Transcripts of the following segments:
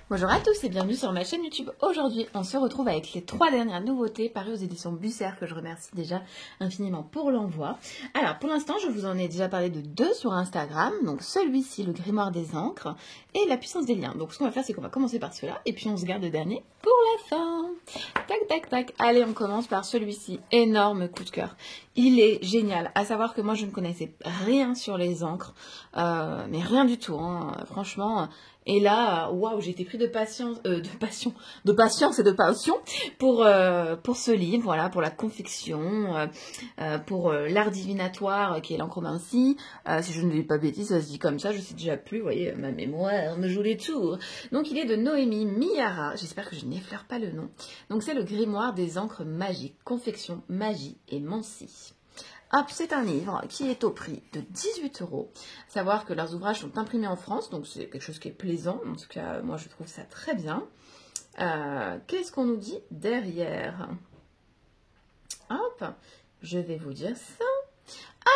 Bonjour à tous et bienvenue sur ma chaîne YouTube. Aujourd'hui, on se retrouve avec les 3 dernières nouveautés parues aux éditions Bucer que je remercie déjà infiniment pour l'envoi. Alors, pour l'instant, je vous en ai déjà parlé de 2 sur Instagram. Donc, celui-ci, le grimoire des encres et la puissance des liens. Donc, ce qu'on va faire, c'est qu'on va commencer par cela et puis on se garde le dernier pour la fin. Tac, tac, tac. Allez, on commence par celui-ci. Énorme coup de cœur. Il est génial. À savoir que moi, je ne connaissais rien sur les encres, mais rien du tout, hein. Franchement. Et là, waouh, j'ai été pris de patience et de passion pour ce livre, voilà, pour la confection, pour l'art divinatoire qui est l'encromancie. Si je ne dis pas bêtise, ça se dit comme ça, je sais déjà plus, vous voyez, ma mémoire me joue les tours. Donc il est de Noémie Miyara, j'espère que je n'effleure pas le nom. Donc c'est le grimoire des encres magiques, confection, magie et mancie. Hop, c'est un livre qui est au prix de 18 €. Savoir que leurs ouvrages sont imprimés en France, donc c'est quelque chose qui est plaisant. En tout cas, moi, je trouve ça très bien. Qu'est-ce qu'on nous dit derrière? Hop, je vais vous dire ça.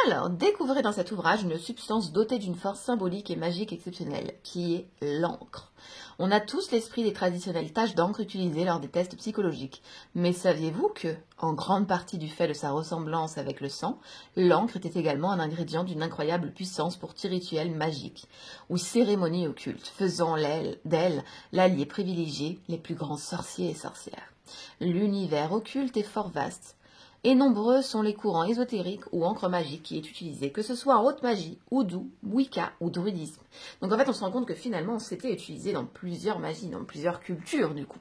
Alors, découvrez dans cet ouvrage une substance dotée d'une force symbolique et magique exceptionnelle, qui est l'encre. On a tous l'esprit des traditionnelles taches d'encre utilisées lors des tests psychologiques. Mais saviez-vous que, en grande partie du fait de sa ressemblance avec le sang, l'encre était également un ingrédient d'une incroyable puissance pour tes rituels magiques, ou cérémonies occultes, faisant d'elle l'allié privilégié les plus grands sorciers et sorcières. L'univers occulte est fort vaste. Et nombreux sont les courants ésotériques ou encre magique qui est utilisé, que ce soit en haute magie, oudou, wicca ou druidisme. Donc en fait, on se rend compte que finalement, c'était utilisé dans plusieurs magies, dans plusieurs cultures du coup.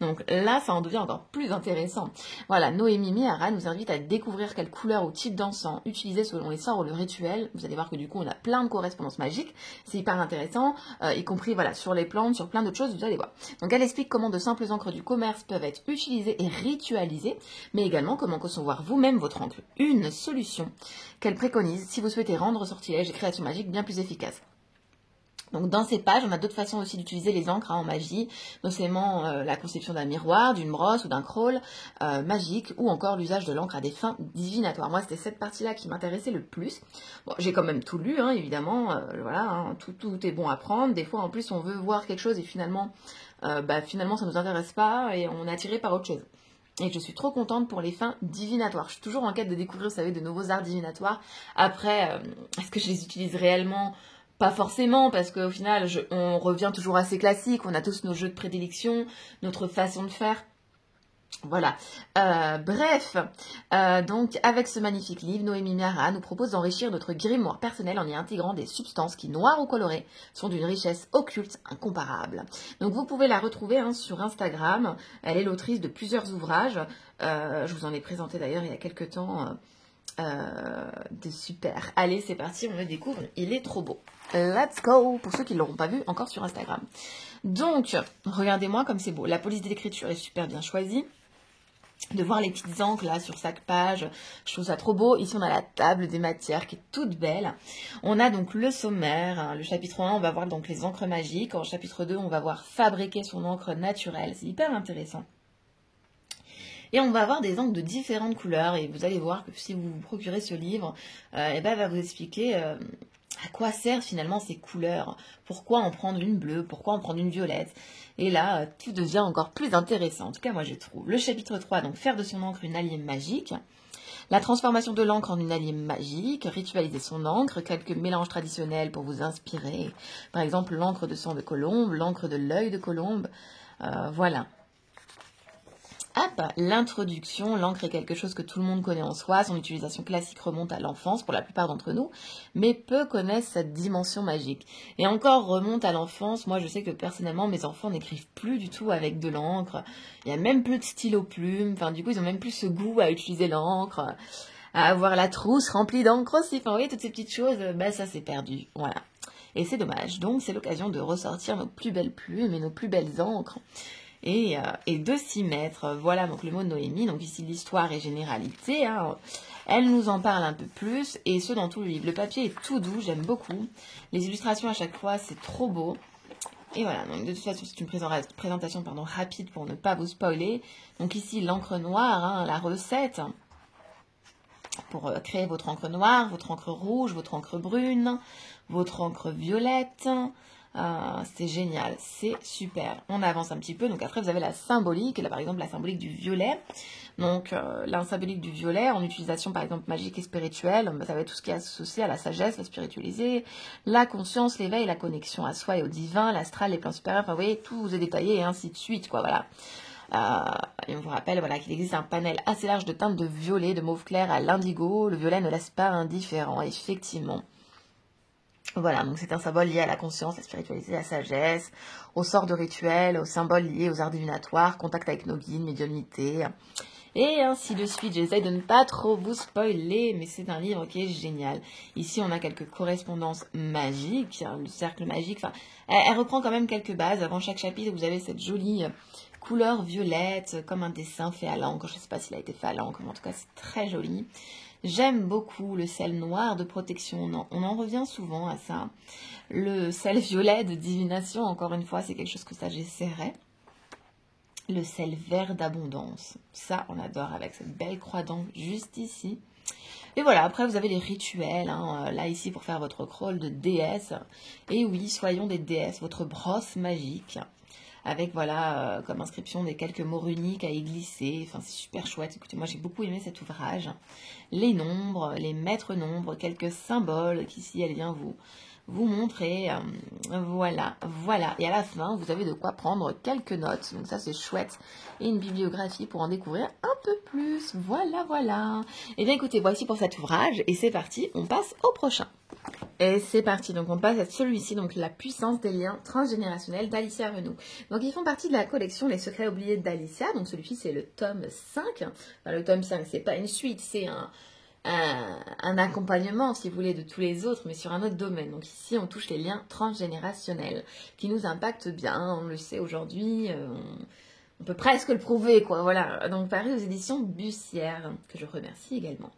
Donc là, ça en devient encore plus intéressant. Voilà, Noémie Miyara nous invite à découvrir quelle couleur ou type d'encens utiliser selon les sorts ou le rituel. Vous allez voir que du coup, on a plein de correspondances magiques. C'est hyper intéressant, y compris voilà, sur les plantes, sur plein d'autres choses, vous allez voir. Donc elle explique comment de simples encres du commerce peuvent être utilisées et ritualisées, mais également comment concevoir vous-même votre encre. Une solution qu'elle préconise si vous souhaitez rendre sortilèges et créations magiques bien plus efficaces. Donc dans ces pages, on a d'autres façons aussi d'utiliser les encres en magie, notamment la conception d'un miroir, d'une brosse ou d'un crawl magique, ou encore l'usage de l'encre à des fins divinatoires. Moi, c'était cette partie-là qui m'intéressait le plus. Bon, j'ai quand même tout lu, hein, évidemment, voilà, hein, tout est bon à prendre. Des fois, en plus, on veut voir quelque chose et finalement, finalement, ça nous intéresse pas et on est attiré par autre chose. Et je suis trop contente pour les fins divinatoires. Je suis toujours en quête de découvrir, vous savez, de nouveaux arts divinatoires. Après, est-ce que je les utilise réellement? Pas forcément, parce qu'au final, on revient toujours assez classique. On a tous nos jeux de prédilection, notre façon de faire. Voilà. Donc avec ce magnifique livre, Noémie Miyara nous propose d'enrichir notre grimoire personnel en y intégrant des substances qui, noires ou colorées, sont d'une richesse occulte incomparable. Donc vous pouvez la retrouver sur Instagram. Elle est l'autrice de plusieurs ouvrages. Je vous en ai présenté d'ailleurs il y a quelques temps. De super. Allez, c'est parti, on le découvre. Il est trop beau. Let's go. Pour ceux qui ne l'auront pas vu encore sur Instagram. Donc, regardez-moi comme c'est beau. La police d'écriture est super bien choisie. De voir les petites encres là sur chaque page, je trouve ça trop beau. Ici on a la table des matières qui est toute belle. On a donc le sommaire, hein. Le chapitre 1 on va voir donc les encres magiques. En chapitre 2 on va voir fabriquer son encre naturelle, c'est hyper intéressant. Et on va avoir des encres de différentes couleurs et vous allez voir que si vous vous procurez ce livre, elle va vous expliquer à quoi servent finalement ces couleurs, pourquoi en prendre une bleue, pourquoi en prendre une violette. Et là, tout devient encore plus intéressant. En tout cas, moi, je trouve. Le chapitre 3, donc faire de son encre une alliée magique. La transformation de l'encre en une alliée magique, ritualiser son encre, quelques mélanges traditionnels pour vous inspirer. Par exemple, l'encre de sang de colombe, l'encre de l'œil de colombe. Voilà. Hop, l'introduction, l'encre est quelque chose que tout le monde connaît en soi, son utilisation classique remonte à l'enfance pour la plupart d'entre nous, mais peu connaissent sa dimension magique. Et encore remonte à l'enfance, moi je sais que personnellement mes enfants n'écrivent plus du tout avec de l'encre, il n'y a même plus de stylo plume, enfin du coup ils ont même plus ce goût à utiliser l'encre, à avoir la trousse remplie d'encre aussi, enfin vous voyez toutes ces petites choses, ça c'est perdu, voilà. Et c'est dommage, donc c'est l'occasion de ressortir nos plus belles plumes et nos plus belles encres. Et de s'y mettre. Voilà donc le mot de Noémie. Donc ici l'histoire et généralité. Hein. Elle nous en parle un peu plus et ce dans tout le livre. Le papier est tout doux, j'aime beaucoup. Les illustrations à chaque fois, c'est trop beau. Et voilà, donc de toute façon c'est une présentation rapide pour ne pas vous spoiler. Donc ici l'encre noire, hein, la recette. Pour créer votre encre noire, votre encre rouge, votre encre brune, votre encre violette. C'est génial, c'est super. On avance un petit peu. Donc après, vous avez la symbolique. Là, par exemple, la symbolique du violet. Donc, la symbolique du violet, en utilisation, par exemple, magique et spirituelle, ça va être tout ce qui est associé à la sagesse, la spiritualité, la conscience, l'éveil, la connexion à soi et au divin, l'astral, les plans supérieurs. Enfin, vous voyez, tout vous est détaillé et ainsi de suite, quoi, voilà. Et on vous rappelle voilà, qu'il existe un panel assez large de teintes de violet, de mauve clair à l'indigo. Le violet ne laisse pas indifférent, effectivement. Voilà, donc c'est un symbole lié à la conscience, la spiritualité, la sagesse, au sort de rituel, aux symboles liés aux arts divinatoires, contact avec nos guides, médiumnité, et ainsi de suite. J'essaye de ne pas trop vous spoiler, mais c'est un livre qui est génial. Ici, on a quelques correspondances magiques, hein, le cercle magique, enfin, elle reprend quand même quelques bases. Avant chaque chapitre, vous avez cette jolie couleur violette, comme un dessin fait à l'encre. Je ne sais pas s'il a été fait à l'encre, mais en tout cas, c'est très joli. J'aime beaucoup le sel noir de protection, on en revient souvent à ça. Le sel violet de divination, encore une fois, c'est quelque chose que ça j'essaierai. Le sel vert d'abondance, ça on adore avec cette belle croix d'encre juste ici. Et voilà, après vous avez les rituels, hein, là ici pour faire votre crawl de déesse. Et oui, soyons des déesses, votre brosse magique. Avec voilà comme inscription des quelques mots runiques à y glisser. Enfin, c'est super chouette. Écoutez, moi j'ai beaucoup aimé cet ouvrage. Les nombres, les maîtres nombres, quelques symboles qu'ici elle vient vous montrer. Voilà, voilà. Et à la fin, vous avez de quoi prendre quelques notes. Donc ça, c'est chouette. Et une bibliographie pour en découvrir un peu plus. Voilà, voilà. Et bien écoutez, voici pour cet ouvrage. Et c'est parti, on passe au prochain. Et c'est parti, donc on passe à celui-ci, donc La puissance des liens transgénérationnels d'Alicia Renaud. Donc ils font partie de la collection Les secrets oubliés d'Alicia, donc celui-ci c'est le tome 5. Enfin, le tome 5, c'est pas une suite, c'est un accompagnement, si vous voulez, de tous les autres, mais sur un autre domaine. Donc ici, on touche les liens transgénérationnels, qui nous impactent bien, on le sait aujourd'hui, on peut presque le prouver, quoi, voilà. Donc paru aux éditions Bussière, que je remercie également.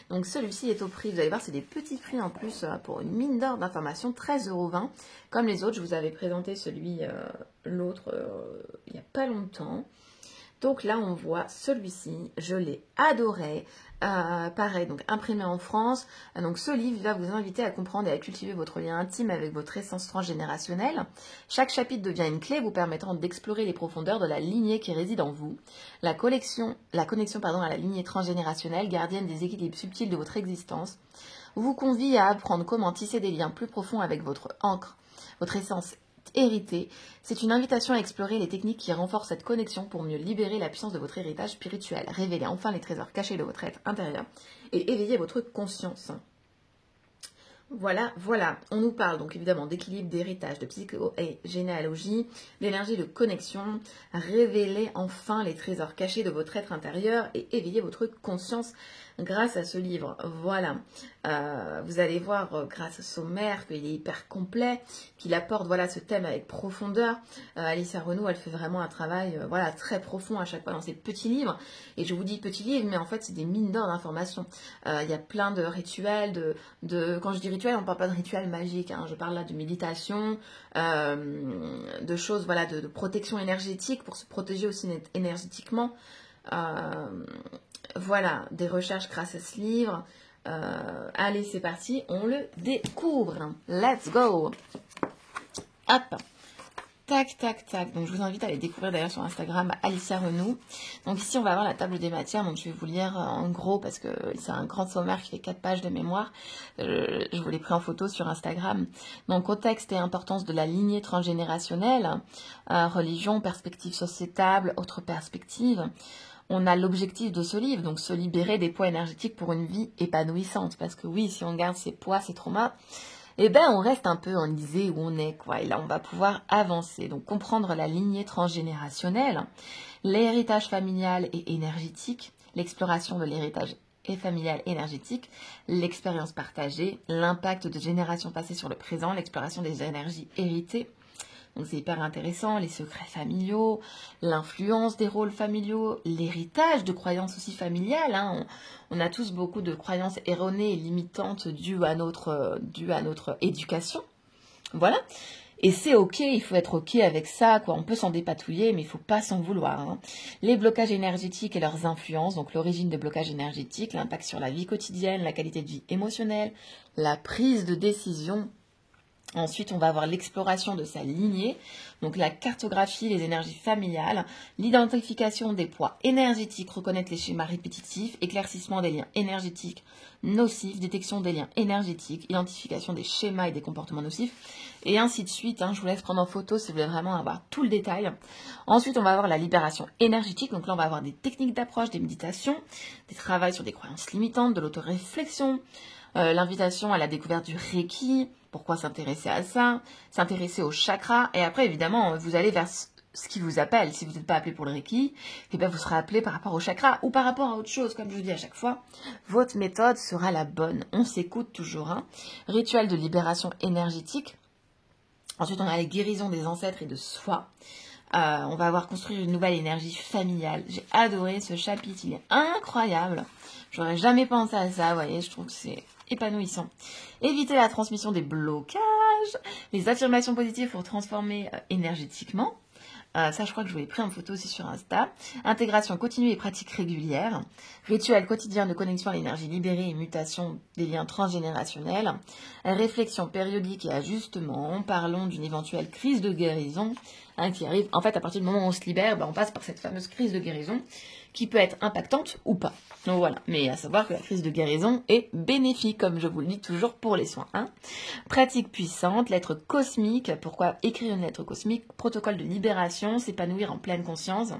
Donc celui-ci est au prix, vous allez voir, c'est des petits prix en plus pour une mine d'or d'informations, 13,20 €. Comme les autres, je vous avais présenté l'autre il n'y a pas longtemps. Donc là, on voit celui-ci, je l'ai adoré. Pareil, donc imprimé en France. Donc ce livre va vous inviter à comprendre et à cultiver votre lien intime avec votre essence transgénérationnelle. Chaque chapitre devient une clé vous permettant d'explorer les profondeurs de la lignée qui réside en vous. La connexion à la lignée transgénérationnelle, gardienne des équilibres subtils de votre existence, vous convie à apprendre comment tisser des liens plus profonds avec votre encre, votre essence héritée. C'est une invitation à explorer les techniques qui renforcent cette connexion pour mieux libérer la puissance de votre héritage spirituel, révéler enfin les trésors cachés de votre être intérieur et éveiller votre conscience. Voilà, voilà. On nous parle donc évidemment d'équilibre, d'héritage, de psycho et généalogie, d'énergie de connexion, révéler enfin les trésors cachés de votre être intérieur et éveiller votre conscience grâce à ce livre. Voilà. Vous allez voir grâce au sommaire qu'il est hyper complet, qu'il apporte voilà ce thème avec profondeur. Alicia Renaud, elle fait vraiment un travail voilà très profond à chaque fois dans ses petits livres. Et je vous dis petits livres, mais en fait c'est des mines d'or d'informations. Il y a plein de rituels, quand je dis rituel, on ne parle pas de rituel magique. Hein, je parle là de méditation, de choses voilà de protection énergétique pour se protéger aussi énergétiquement. Voilà, des recherches grâce à ce livre. Allez, c'est parti, on le découvre. Let's go. Hop. Tac, tac, tac. Donc, je vous invite à aller découvrir d'ailleurs sur Instagram Alicia Renaud. Donc, ici, on va avoir la table des matières. Donc, je vais vous lire en gros parce que c'est un grand sommaire qui fait 4 pages de mémoire. Je vous l'ai pris en photo sur Instagram. Donc, contexte et importance de la lignée transgénérationnelle, religion, perspective sociétale, autres perspectives. On a l'objectif de ce livre, donc se libérer des poids énergétiques pour une vie épanouissante. Parce que oui, si on garde ses poids, ses traumas, eh ben on reste un peu enlisé où on est, quoi. Et là, on va pouvoir avancer. Donc, comprendre la lignée transgénérationnelle, l'héritage familial et énergétique, l'exploration de l'héritage et familial énergétique, l'expérience partagée, l'impact de générations passées sur le présent, l'exploration des énergies héritées. Donc c'est hyper intéressant, les secrets familiaux, l'influence des rôles familiaux, l'héritage de croyances aussi familiales. Hein. On a tous beaucoup de croyances erronées et limitantes dues à notre éducation. Voilà. Et c'est ok, il faut être ok avec ça, quoi. On peut s'en dépatouiller, mais il ne faut pas s'en vouloir. Hein. Les blocages énergétiques et leurs influences, donc l'origine des blocages énergétiques, l'impact sur la vie quotidienne, la qualité de vie émotionnelle, la prise de décision, Ensuite, on va avoir l'exploration de sa lignée, donc la cartographie, les énergies familiales, l'identification des poids énergétiques, reconnaître les schémas répétitifs, éclaircissement des liens énergétiques nocifs, détection des liens énergétiques, identification des schémas et des comportements nocifs, et ainsi de suite. Je vous laisse prendre en photo si vous voulez vraiment avoir tout le détail. Ensuite, on va avoir la libération énergétique, donc là, on va avoir des techniques d'approche, des méditations, des travaux sur des croyances limitantes, de l'autoréflexion, l'invitation à la découverte du Reiki. Pourquoi s'intéresser à ça? S'intéresser au chakra. Et après, évidemment, vous allez vers ce qui vous appelle. Si vous n'êtes pas appelé pour le Reiki, eh bien, vous serez appelé par rapport au chakra ou par rapport à autre chose. Comme je vous dis à chaque fois, votre méthode sera la bonne. On s'écoute toujours. Rituel de libération énergétique. Ensuite, on a les guérisons des ancêtres et de soi. On va avoir construit une nouvelle énergie familiale. J'ai adoré ce chapitre. Il est incroyable. J'aurais jamais pensé à ça. Vous voyez, je trouve que c'est épanouissant. Éviter la transmission des blocages, les affirmations positives pour transformer énergétiquement. Ça, je crois que je vous l'ai pris en photo aussi sur Insta. Intégration continue et pratique régulière. Rituel quotidien de connexion à l'énergie libérée et mutation des liens transgénérationnels. Réflexion périodique et ajustement. Parlons d'une éventuelle crise de guérison qui arrive. En fait, à partir du moment où on se libère, on passe par cette fameuse crise de guérison qui peut être impactante ou pas. Donc voilà, mais à savoir que la crise de guérison est bénéfique, comme je vous le dis toujours pour les soins. Pratique puissante, lettre cosmique. Pourquoi écrire une lettre cosmique? Protocole de libération, s'épanouir en pleine conscience.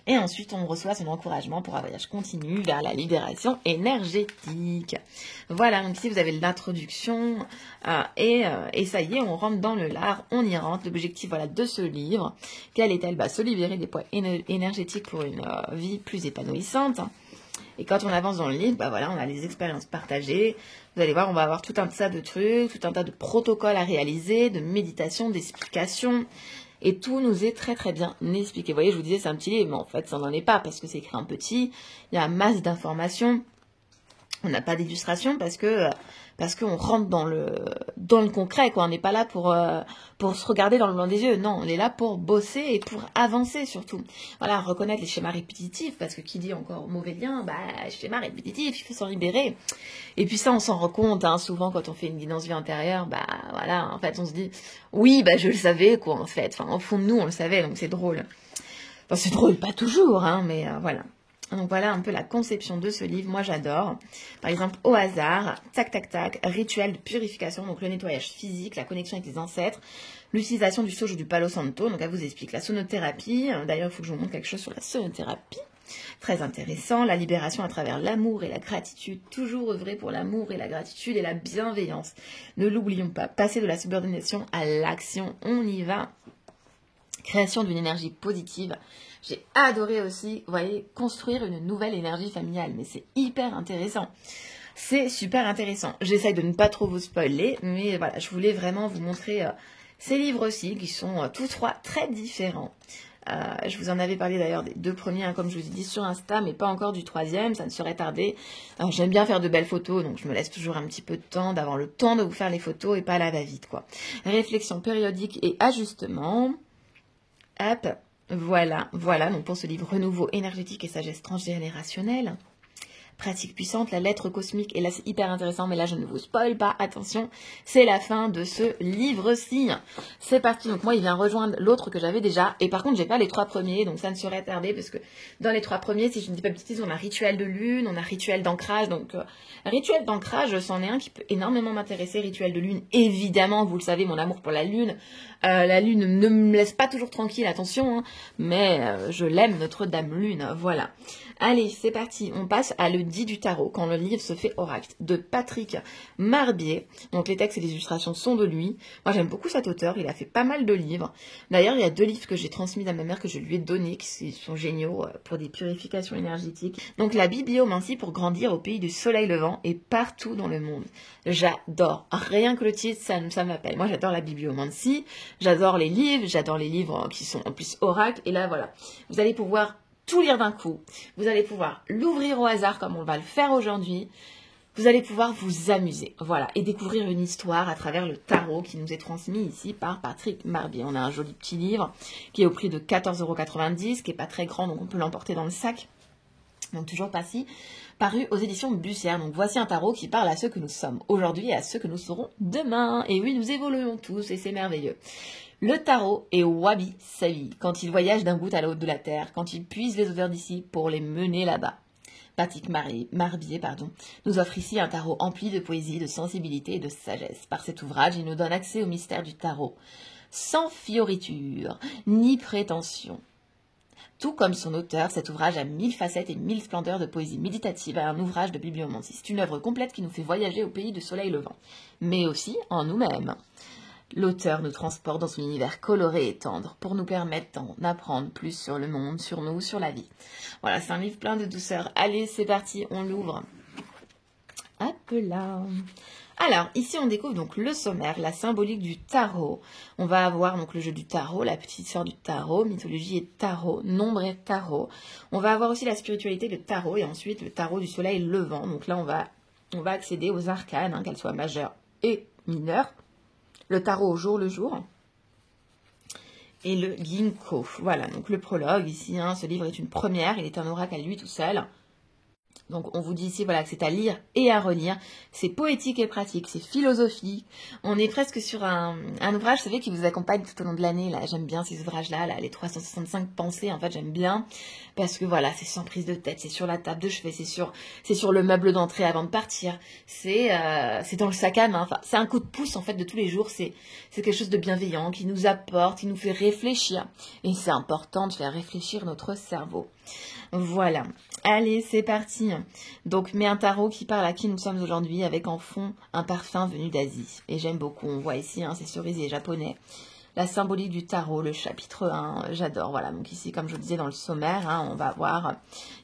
Et ensuite, on reçoit son encouragement pour un voyage continu vers la libération énergétique. Voilà, donc ici, vous avez l'introduction. Et ça y est, on rentre dans le lard, on y rentre. L'objectif de ce livre, quelle est-elle? Se libérer des poids énergétiques pour une vie plus épanouissante. Et quand on avance dans le livre, on a les expériences partagées. Vous allez voir, on va avoir tout un tas de trucs, tout un tas de protocoles à réaliser, de méditation, d'explications. Et tout nous est très très bien expliqué. Vous voyez, je vous disais, c'est un petit livre, mais en fait, ça n'en est pas parce que c'est écrit en petit. Il y a masse d'informations. On n'a pas d'illustration parce qu'on rentre dans le concret, quoi. On n'est pas là pour se regarder dans le blanc des yeux. Non, on est là pour bosser et pour avancer surtout. Voilà, reconnaître les schémas répétitifs, parce que qui dit encore mauvais lien, schéma répétitif, il faut s'en libérer. Et puis ça, on s'en rend compte, souvent quand on fait une guidance vie antérieure, en fait, on se dit, oui, je le savais, quoi, en fait. Enfin, au fond de nous, on le savait, donc c'est drôle. Enfin, c'est drôle, pas toujours, mais voilà. Donc voilà un peu la conception de ce livre. Moi, j'adore. Par exemple, au hasard, tac, tac, tac, rituel de purification, donc le nettoyage physique, la connexion avec les ancêtres, l'utilisation du sojo du Palo Santo. Donc, elle vous explique la sonothérapie. D'ailleurs, il faut que je vous montre quelque chose sur la sonothérapie. Très intéressant. La libération à travers l'amour et la gratitude. Toujours œuvrer pour l'amour et la gratitude et la bienveillance. Ne l'oublions pas. Passer de la subordination à l'action. On y va. Création d'une énergie positive. J'ai adoré aussi, vous voyez, construire une nouvelle énergie familiale. Mais c'est hyper intéressant. C'est super intéressant. J'essaye de ne pas trop vous spoiler, mais voilà, je voulais vraiment vous montrer ces livres-ci qui sont tous trois très différents. Je vous en avais parlé d'ailleurs des deux premiers, comme je vous ai dit sur Insta, mais pas encore du troisième, ça ne serait tardé. J'aime bien faire de belles photos, donc je me laisse toujours un petit peu de temps, d'avoir le temps de vous faire les photos et pas à la va-vite, quoi. Réflexion périodique et ajustement. Hop, voilà, donc pour ce livre Renouveau énergétique et sagesse transgénérationnelle. Pratique puissante, la lettre cosmique, et là c'est hyper intéressant, mais là je ne vous spoil pas, attention, c'est la fin de ce livre-ci. C'est parti, donc moi il vient rejoindre l'autre que j'avais déjà, et par contre j'ai pas les trois premiers, donc ça ne serait tardé, parce que dans les trois premiers, si je ne dis pas de bêtises, on a rituel de lune, on a rituel d'ancrage, donc rituel d'ancrage, c'en est un qui peut énormément m'intéresser, rituel de lune, évidemment, vous le savez, mon amour pour la lune ne me laisse pas toujours tranquille, attention, mais je l'aime, notre dame lune, voilà. Allez, c'est parti, on passe à le dit du tarot, quand le livre se fait oracle, de Patrick Marbier. Donc les textes et les illustrations sont de lui. Moi j'aime beaucoup cet auteur, il a fait pas mal de livres. D'ailleurs, il y a 2 livres que j'ai transmis à ma mère, que je lui ai donnés, qui sont géniaux pour des purifications énergétiques. Donc la bibliomancie pour grandir au pays du soleil levant et partout dans le monde. J'adore. Rien que le titre, ça m'appelle. Moi j'adore la bibliomancie, j'adore les livres qui sont en plus oracles. Et là voilà, vous allez pouvoir tout lire d'un coup. Vous allez pouvoir l'ouvrir au hasard comme on va le faire aujourd'hui. Vous allez pouvoir vous amuser, voilà, et découvrir une histoire à travers le tarot qui nous est transmis ici par Patrick Marbier. On a un joli petit livre qui est au prix de 14,90 €, qui est pas très grand, donc on peut l'emporter dans le sac. Donc toujours passé, paru aux éditions Bussière. Donc voici un tarot qui parle à ceux que nous sommes aujourd'hui et à ceux que nous serons demain. Et oui, nous évoluons tous et c'est merveilleux. Le tarot est Wabi Sabi, quand il voyage d'un bout à l'autre de la terre, quand il puise les odeurs d'ici pour les mener là-bas. Patrick Marbier nous offre ici un tarot empli de poésie, de sensibilité et de sagesse. Par cet ouvrage, il nous donne accès au mystère du tarot, sans fioriture ni prétention. Tout comme son auteur, cet ouvrage a 1000 facettes et 1000 splendeurs de poésie méditative à un ouvrage de bibliomancie. C'est une œuvre complète qui nous fait voyager au pays du soleil levant, mais aussi en nous-mêmes. L'auteur nous transporte dans son univers coloré et tendre pour nous permettre d'en apprendre plus sur le monde, sur nous, sur la vie. Voilà, c'est un livre plein de douceur. Allez, c'est parti, on l'ouvre. Hop là. Alors, ici, on découvre donc le sommaire, la symbolique du tarot. On va avoir donc le jeu du tarot, la petite sœur du tarot, mythologie et tarot, nombre et tarot. On va avoir aussi la spiritualité, le tarot, et ensuite le tarot du soleil levant. Donc là, on va accéder aux arcanes, qu'elles soient majeures et mineures. Le tarot au jour le jour. Et le ginkgo. Voilà, donc le prologue ici, ce livre est une première, il est un oracle à lui tout seul. Donc on vous dit ici voilà, que c'est à lire et à relire, c'est poétique et pratique, c'est philosophique, on est presque sur un ouvrage, vous savez, qui vous accompagne tout au long de l'année, là, j'aime bien ces ouvrages-là, les 365 pensées, en fait j'aime bien, parce que voilà, c'est sans prise de tête, c'est sur la table de chevet, c'est sur le meuble d'entrée avant de partir, c'est dans le sac à main, enfin c'est un coup de pouce en fait de tous les jours, c'est quelque chose de bienveillant, qui nous apporte, qui nous fait réfléchir, et c'est important de faire réfléchir notre cerveau. Voilà, allez c'est parti. Donc mais un tarot qui parle à qui nous sommes aujourd'hui avec en fond un parfum venu d'Asie. Et j'aime beaucoup, on voit ici ces cerisiers japonais. La symbolique du tarot, le chapitre 1, j'adore. Voilà, donc ici comme je vous disais dans le sommaire, on va voir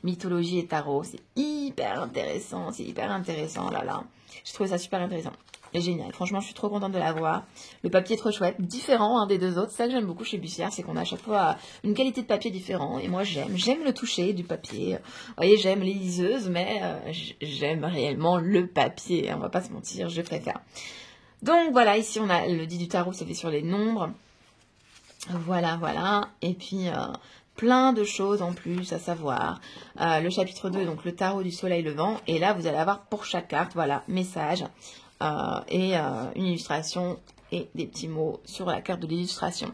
mythologie et tarot. C'est hyper intéressant, là là. Je trouve ça super intéressant. Et génial, franchement je suis trop contente de l'avoir. Le papier est trop chouette, différent des deux autres. Ça que j'aime beaucoup chez Bussière, c'est qu'on a à chaque fois une qualité de papier différente. Et moi j'aime le toucher du papier. Vous voyez, j'aime les liseuses, mais j'aime réellement le papier. On va pas se mentir, je préfère. Donc voilà, ici on a le dit du tarot, ça fait sur les nombres. Voilà. Et puis plein de choses en plus à savoir. Le chapitre 2, donc le tarot du soleil levant. Et là vous allez avoir pour chaque carte, voilà, message. Et une illustration et des petits mots sur la carte de l'illustration.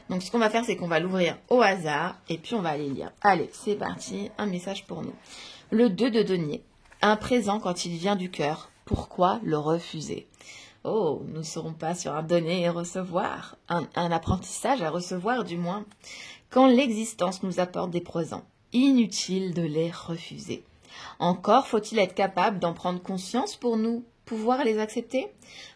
Donc ce qu'on va faire, c'est qu'on va l'ouvrir au hasard et puis on va aller lire. Allez, c'est parti, un message pour nous. Le 2 de denier, un présent quand il vient du cœur, pourquoi le refuser? Oh, nous ne serons pas sur un donner et recevoir, un apprentissage à recevoir du moins. Quand l'existence nous apporte des présents, inutile de les refuser. Encore faut-il être capable d'en prendre conscience pour nous pouvoir les accepter?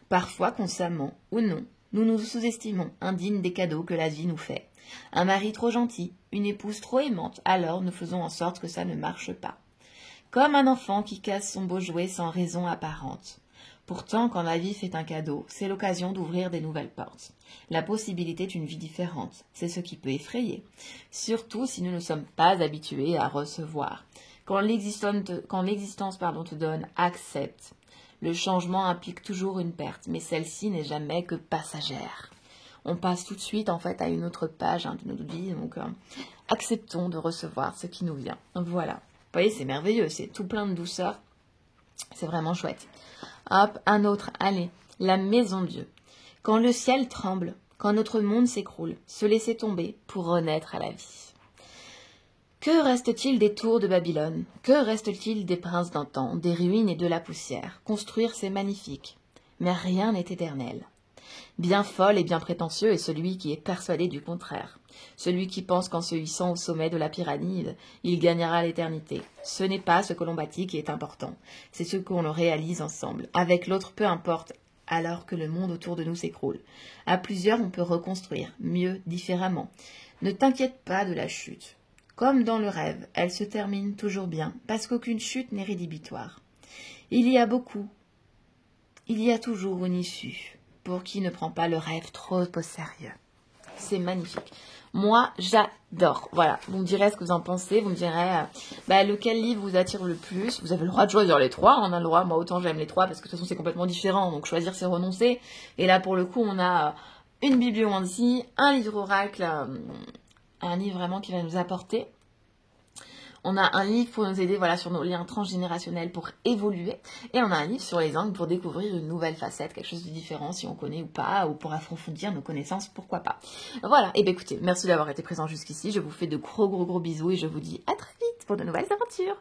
Parfois, consciemment ou non, nous nous sous-estimons, indignes des cadeaux que la vie nous fait. Un mari trop gentil, une épouse trop aimante, alors nous faisons en sorte que ça ne marche pas. Comme un enfant qui casse son beau jouet sans raison apparente. Pourtant, quand la vie fait un cadeau, c'est l'occasion d'ouvrir des nouvelles portes. La possibilité d'une vie différente, c'est ce qui peut effrayer. Surtout si nous ne sommes pas habitués à recevoir. Quand l'existence te donne, accepte. Le changement implique toujours une perte, mais celle-ci n'est jamais que passagère. On passe tout de suite en fait à une autre page de notre vie, donc acceptons de recevoir ce qui nous vient. Voilà, vous voyez, c'est merveilleux, c'est tout plein de douceur, c'est vraiment chouette. Hop, un autre, allez, la maison Dieu. Quand le ciel tremble, quand notre monde s'écroule, se laisser tomber pour renaître à la vie. Que reste-t-il des tours de Babylone? Que reste-t-il des princes d'antan, des ruines et de la poussière? Construire, c'est magnifique, mais rien n'est éternel. Bien folle et bien prétentieux est celui qui est persuadé du contraire. Celui qui pense qu'en se hissant au sommet de la pyramide, il gagnera l'éternité. Ce n'est pas ce que l'on bâtit qui est important, c'est ce qu'on le réalise ensemble. Avec l'autre, peu importe, alors que le monde autour de nous s'écroule. À plusieurs, on peut reconstruire, mieux, différemment. Ne t'inquiète pas de la chute. Comme dans le rêve, elle se termine toujours bien, parce qu'aucune chute n'est rédhibitoire. Il y a toujours une issue, pour qui ne prend pas le rêve trop au sérieux. C'est magnifique. Moi, j'adore. Voilà, vous me direz ce que vous en pensez, vous me direz lequel livre vous attire le plus. Vous avez le droit de choisir les trois, on a le droit, moi autant j'aime les trois, parce que de toute façon c'est complètement différent, donc choisir c'est renoncer. Et là pour le coup, on a une bibliomancie, un livre oracle, un livre vraiment qui va nous apporter. On a un livre pour nous aider voilà, sur nos liens transgénérationnels pour évoluer. Et on a un livre sur les angles pour découvrir une nouvelle facette, quelque chose de différent si on connaît ou pas, ou pour approfondir nos connaissances, pourquoi pas. Voilà, et bien écoutez, merci d'avoir été présent jusqu'ici. Je vous fais de gros bisous et je vous dis à très vite pour de nouvelles aventures.